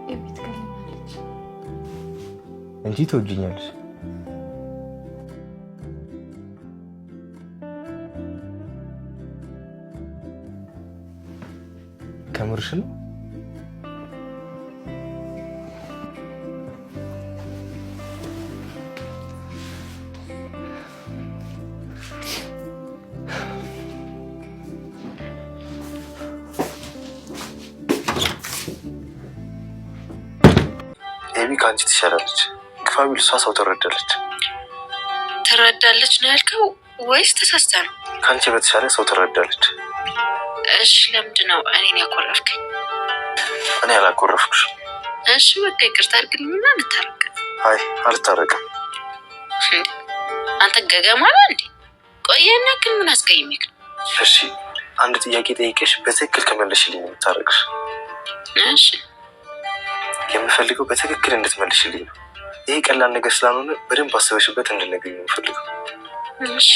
እቤት ከልማለች እንጂ ትወጂኛለሽ። ከምርሽ ነው? ኤሚ ከአንቺ ትሻላለች። ግፋ ቢል እሷ ሰው ትረዳለች። ትረዳለች ነው ያልከው ወይስ ተሳስተ ነው? ከአንቺ በተሻለ ሰው ትረዳለች። እሺ ለምንድን ነው እኔን ያኮረፍከኝ? እኔ አላኮረፍኩሽ። እሺ በቃ ይቅርታ አድርግልኝና እንታረቅ። አይ አልታረቅም። አንተ ገገማ ነህ እንዴ? ቆየና ግን ምን አስቀይሜክ ነው? እሺ አንድ ጥያቄ ጠይቄሽ በትክክል ከመለሽልኝ ነው የምታረቅሽ። እሺ የምፈልገው በትክክል እንድትመልሽልኝ ነው። ይሄ ቀላል ነገር ስላልሆነ በደንብ አስበሽበት እንድትነግሪኝ ነው የምፈልገው። እሺ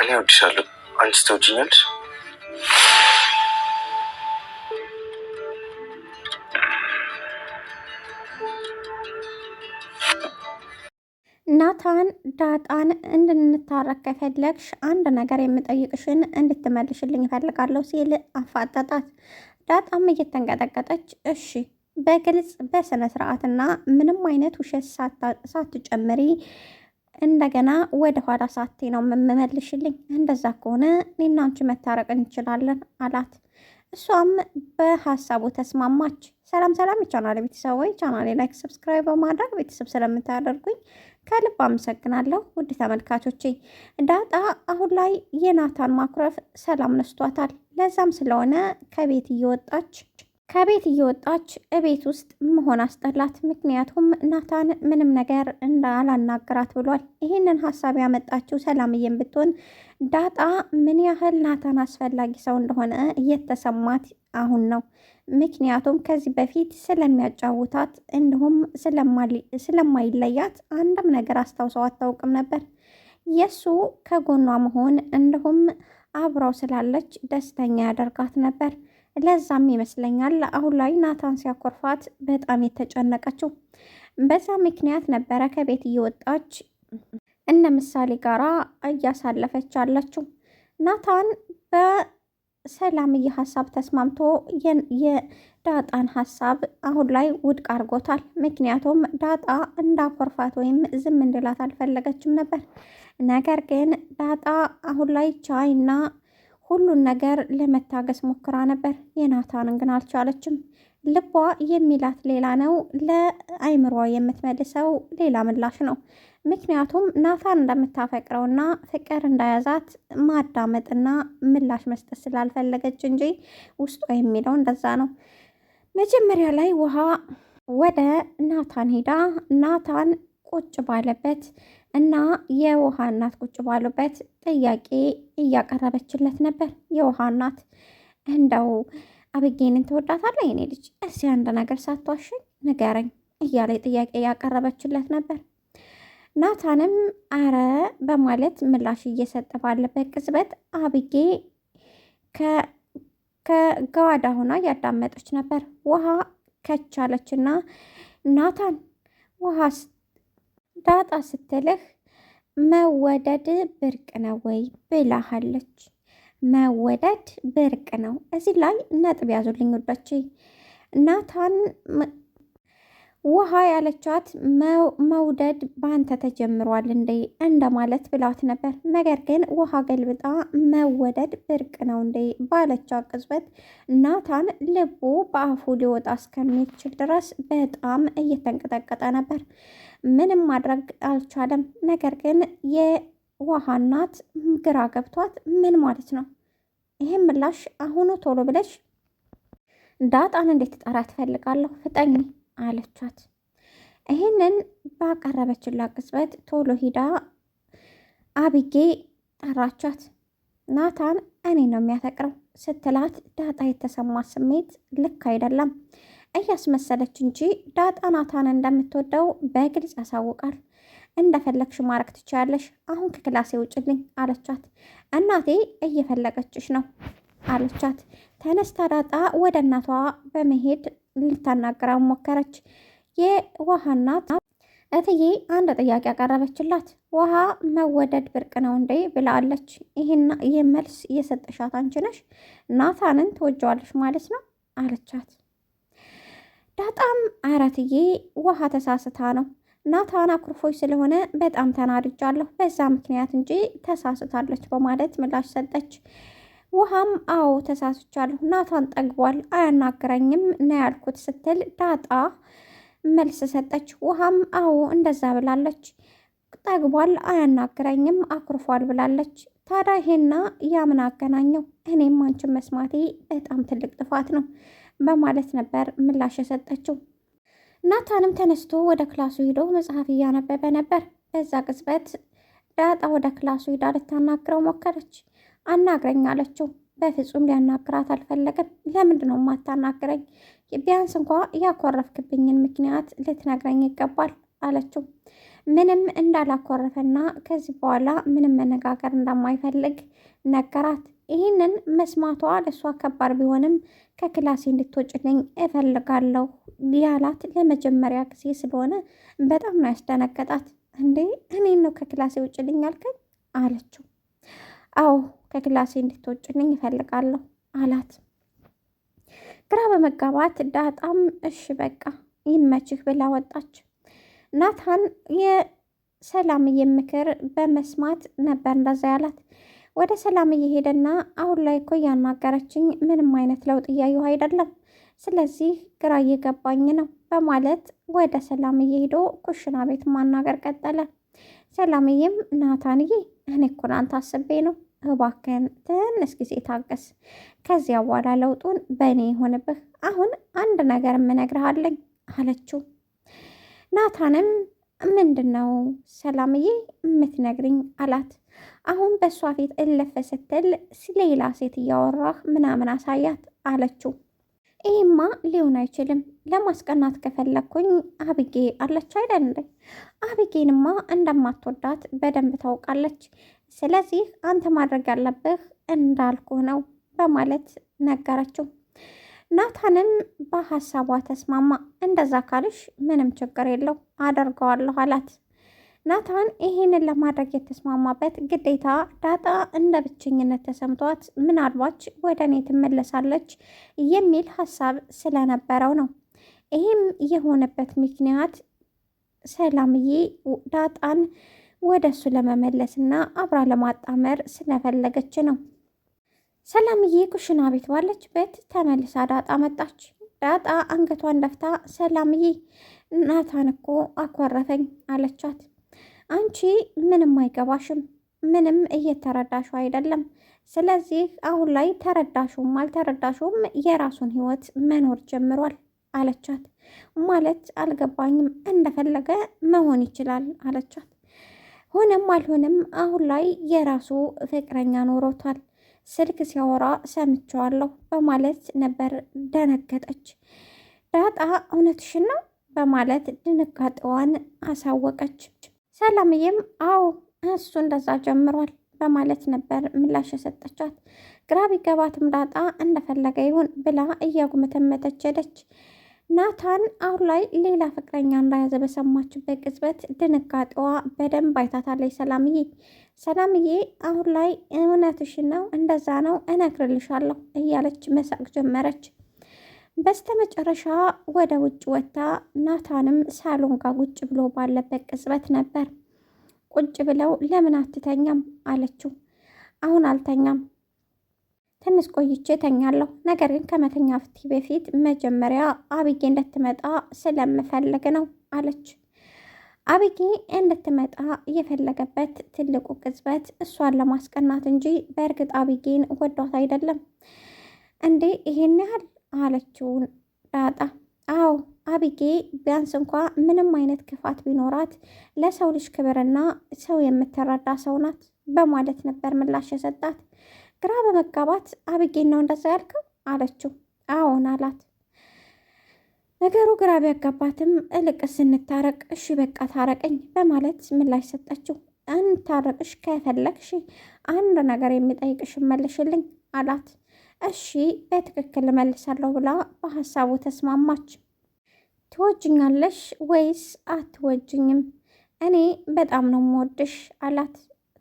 እኔ እወድሻለሁ። አንቺ ትወጂኛለሽ? ናታን ዳጣን እንድንታረቅ ከፈለግሽ አንድ ነገር የምጠይቅሽን እንድትመልሽልኝ እፈልጋለሁ ሲል አፋጠጣት። ዳጣም እየተንቀጠቀጠች እሺ በግልጽ በስነ ስርዓትና ምንም አይነት ውሸት ሳትጨምሪ እንደገና ወደ ኋላ ሳቴ ነው የምመልሽልኝ። እንደዛ ከሆነ እኔና አንቺ መታረቅ እንችላለን አላት። እሷም በሀሳቡ ተስማማች። ሰላም ሰላም የቻናሌ ቤተሰቦች፣ ቻናሌ ላይክ ሰብስክራይብ በማድረግ ቤተሰብ ስለምታደርጉኝ ከልብ አመሰግናለሁ። ውድ ተመልካቾቼ ዳጣ አሁን ላይ የናታን ማኩረፍ ሰላም ነስቷታል። ለዛም ስለሆነ ከቤት እየወጣች እቤት ውስጥ መሆን አስጠላት። ምክንያቱም ናታን ምንም ነገር እንዳላናገራት ብሏል። ይህንን ሀሳብ ያመጣችው ሰላምዬም ብትሆን ዳጣ ምን ያህል ናታን አስፈላጊ ሰው እንደሆነ እየተሰማት አሁን ነው። ምክንያቱም ከዚህ በፊት ስለሚያጫውታት እንዲሁም ስለማይለያት አንድም ነገር አስታውሰው አታውቅም ነበር። የእሱ ከጎኗ መሆን እንዲሁም አብረው ስላለች ደስተኛ ያደርጋት ነበር። ለዛም ይመስለኛል አሁን ላይ ናታን ሲያኮርፋት በጣም የተጨነቀችው። በዛ ምክንያት ነበረ ከቤት እየወጣች እነ ምሳሌ ጋራ እያሳለፈች አለችው። ናታን በሰላምዬ ሀሳብ ተስማምቶ የዳጣን ሀሳብ አሁን ላይ ውድቅ አድርጎታል። ምክንያቱም ዳጣ እንዳኮርፋት ወይም ዝም እንድላት አልፈለገችም ነበር። ነገር ግን ዳጣ አሁን ላይ ቻይና ሁሉን ነገር ለመታገስ ሞክራ ነበር። የናታንን ግን አልቻለችም። ልቧ የሚላት ሌላ ነው፣ ለአይምሯ የምትመልሰው ሌላ ምላሽ ነው። ምክንያቱም ናታን እንደምታፈቅረውና ፍቅር እንዳያዛት ማዳመጥና ምላሽ መስጠት ስላልፈለገች እንጂ ውስጧ የሚለው እንደዛ ነው። መጀመሪያ ላይ ውሃ ወደ ናታን ሄዳ ናታን ቁጭ ባለበት እና የውሃ እናት ቁጭ ባሉበት ጥያቄ እያቀረበችለት ነበር። የውሃ እናት እንደው አብጌንን ትወዳታለህ የኔ ልጅ? እስኪ አንድ ነገር ሳትዋሽኝ ንገረኝ እያለ ጥያቄ እያቀረበችለት ነበር። ናታንም አረ በማለት ምላሽ እየሰጠ ባለበት ቅጽበት አብጌ ከጓዳ ሆና እያዳመጠች ነበር። ውሃ ከቻለችና ናታን ውሃ ዳጣ ስትልህ መወደድ ብርቅ ነው ወይ ብላሃለች። መወደድ ብርቅ ነው። እዚህ ላይ ነጥብ ያዙልኝ ወዳች። ናታን ውሃ ያለቻት መውደድ በአንተ ተጀምሯል እንዴ እንደማለት ብላት ነበር። ነገር ግን ውሃ ገልብጣ መወደድ ብርቅ ነው እንዴ ባለቻት ቅጽበት ናታን ልቡ በአፉ ሊወጣ እስከሚችል ድረስ በጣም እየተንቀጠቀጠ ነበር። ምንም ማድረግ አልቻለም። ነገር ግን የውሃ እናት ግራ ገብቷት ምን ማለት ነው? ይህም ምላሽ አሁኑ ቶሎ ብለሽ ዳጣን እንዴት ጠራ ትፈልጋለሁ ፍጠኝ አለቻት። ይህንን ባቀረበችላት ቅጽበት ቶሎ ሂዳ አብጌ ጠራቻት። ናታን እኔ ነው የሚያፈቅረው ስትላት ዳጣ የተሰማት ስሜት ልክ አይደለም። እያስመሰለች እንጂ ዳጣ ናታን እንደምትወደው በግልጽ ያሳውቃል። እንደፈለግሽ ማድረግ ትችያለሽ፣ አሁን ከክላሴ ውጭልኝ አለቻት። እናቴ እየፈለገችሽ ነው አለቻት። ተነስታ ዳጣ ወደ እናቷ በመሄድ ልታናግረው ሞከረች። የውሃ እናት እትዬ አንድ ጥያቄ ያቀረበችላት፣ ውሃ መወደድ ብርቅ ነው እንዴ ብላለች። ይህ መልስ እየሰጠሻት አንቺ ነሽ፣ ናታንን ትወጀዋለሽ ማለት ነው አለቻት። ዳጣም ኧረ እትዬ ውሃ ተሳስታ ነው፣ ናታን አኩርፎች ስለሆነ በጣም ተናድጃለሁ፣ በዛ ምክንያት እንጂ ተሳስታለች በማለት ምላሽ ሰጠች። ውሃም አዎ ተሳስቻለሁ፣ ናታን ጠግቧል፣ አያናግረኝም ነው ያልኩት ስትል ዳጣ መልስ ሰጠች። ውሃም አዎ እንደዛ ብላለች፣ ጠግቧል፣ አያናግረኝም፣ አኩርፏል ብላለች። ታዲያ ይሄና ያምን አገናኘው? እኔም አንቺን መስማቴ በጣም ትልቅ ጥፋት ነው በማለት ነበር ምላሽ የሰጠችው። ናታንም ተነስቶ ወደ ክላሱ ሄዶ መጽሐፍ እያነበበ ነበር። በዛ ቅጽበት ዳጣ ወደ ክላሱ ሄዳ ልታናግረው ሞከረች። አናግረኝ አለችው። በፍጹም ሊያናግራት አልፈለገም። ለምንድን ነው የማታናግረኝ? ቢያንስ እንኳ ያኮረፍክብኝን ምክንያት ልትነግረኝ ይገባል አለችው። ምንም እንዳላኮረፈና ከዚህ በኋላ ምንም መነጋገር እንደማይፈልግ ነገራት። ይህንን መስማቷ ለእሷ ከባድ ቢሆንም ከክላሴ እንድትወጭልኝ እፈልጋለሁ ያላት ለመጀመሪያ ጊዜ ስለሆነ በጣም ነው ያስደነገጣት። እንዴ እኔን ነው ከክላሴ ውጭልኝ ያልከኝ አለችው። አዎ ከክላሴ እንድትወጭልኝ እፈልጋለሁ አላት። ግራ በመጋባት ዳጣም እሺ በቃ ይመችህ ብላ ወጣች። ናታን የሰላምዬ ምክር በመስማት ነበር እንደዛ ያላት። ወደ ሰላም እየሄደና አሁን ላይ እኮ እያናገረችኝ ምንም አይነት ለውጥ እያየሁ አይደለም፣ ስለዚህ ግራ እየገባኝ ነው በማለት ወደ ሰላም እየሄዶ ኩሽና ቤት ማናገር ቀጠለ። ሰላምዬም ናታንዬ እኔ እኮ አንተ አስቤ ነው፣ እባክህን ትንሽ ጊዜ ታገስ፣ ከዚያ በኋላ ለውጡን በእኔ ይሆንብህ፣ አሁን አንድ ነገር እምነግርሃለኝ አለችው። ናታንም ምንድን ነው ሰላምዬ የምትነግርኝ አላት። አሁን በእሷ ፊት እልፍ ስትል ሌላ ሴት እያወራህ ምናምን አሳያት አለችው። ይህማ ሊሆን አይችልም፣ ለማስቀናት ከፈለግኩኝ አብጌ አለች አይደል እንዴ? አብጌንማ እንደማትወዳት በደንብ ታውቃለች። ስለዚህ አንተ ማድረግ ያለብህ እንዳልኩህ ነው በማለት ነገረችው። ናታንም በሀሳቧ ተስማማ። እንደዛ ካልሽ ምንም ችግር የለው አደርገዋለሁ አላት። ናታን ይህንን ለማድረግ የተስማማበት ግዴታ ዳጣ እንደ ብቸኝነት ተሰምቷት ምናልባች ወደ እኔ ትመለሳለች የሚል ሀሳብ ስለነበረው ነው። ይህም የሆነበት ምክንያት ሰላምዬ ዳጣን ወደ እሱ ለመመለስና አብራ ለማጣመር ስለፈለገች ነው። ሰላምዬ ኩሽና ቤት ባለችበት ተመልሳ ዳጣ መጣች። ዳጣ አንገቷን ደፍታ ሰላምዬ ናታን እኮ አኮረፈኝ አለቻት። አንቺ ምንም አይገባሽም፣ ምንም እየተረዳሹ አይደለም። ስለዚህ አሁን ላይ ተረዳሹም አልተረዳሹም የራሱን ህይወት መኖር ጀምሯል አለቻት። ማለት አልገባኝም፣ እንደፈለገ መሆን ይችላል አለቻት። ሆነም አልሆነም አሁን ላይ የራሱ ፍቅረኛ ኖሮታል፣ ስልክ ሲያወራ ሰምቸዋለሁ በማለት ነበር። ደነገጠች። ዳጣ እውነትሽን ነው በማለት ድንጋጤዋን አሳወቀች። ሰላምዬም አዎ እሱ እንደዛ ጀምሯል በማለት ነበር ምላሽ የሰጠቻት። ግራ ቢገባትም ዳጣ እንደፈለገ ይሁን ብላ እያጉመተመተች ሄደች። ናታን አሁን ላይ ሌላ ፍቅረኛ እንዳያዘ በሰማችበት ቅጽበት ድንጋጤዋ በደንብ አይታታለች። ሰላምዬ አሁን ላይ እውነትሽን ነው እንደዛ ነው እነግርልሻለሁ እያለች መሳቅ ጀመረች። በስተመጨረሻ ወደ ውጭ ወጥታ ናታንም ሳሎን ጋር ቁጭ ብሎ ባለበት ቅጽበት ነበር ቁጭ ብለው ለምን አትተኛም አለችው። አሁን አልተኛም፣ ትንሽ ቆይቼ ተኛለሁ፣ ነገር ግን ከመተኛቴ በፊት መጀመሪያ አብጌ እንድትመጣ ስለምፈልግ ነው አለች። አብጌ እንድትመጣ የፈለገበት ትልቁ ቅጽበት እሷን ለማስቀናት እንጂ በእርግጥ አብጌን ወዷት አይደለም። እንዴ ይሄን ያህል አለችው ዳጣ። አዎ አብጌ ቢያንስ እንኳ ምንም አይነት ክፋት ቢኖራት ለሰው ልጅ ክብርና ሰው የምትረዳ ሰው ናት በማለት ነበር ምላሽ የሰጣት። ግራ በመጋባት አብጌን ነው እንደዛ ያልከው አለችው። አዎን አላት። ነገሩ ግራ ቢያጋባትም እልቅስ እንታረቅ፣ እሺ በቃ ታረቀኝ በማለት ምላሽ ሰጠችው። እንታረቅሽ ከፈለግሽ አንድ ነገር የሚጠይቅሽ መልሽልኝ አላት። እሺ በትክክል እመልሳለሁ ብላ በሀሳቡ ተስማማች። ትወጅኛለሽ ወይስ አትወጅኝም? እኔ በጣም ነው የምወድሽ አላት።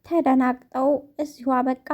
ተደናግጠው እዚሁ አበቃ።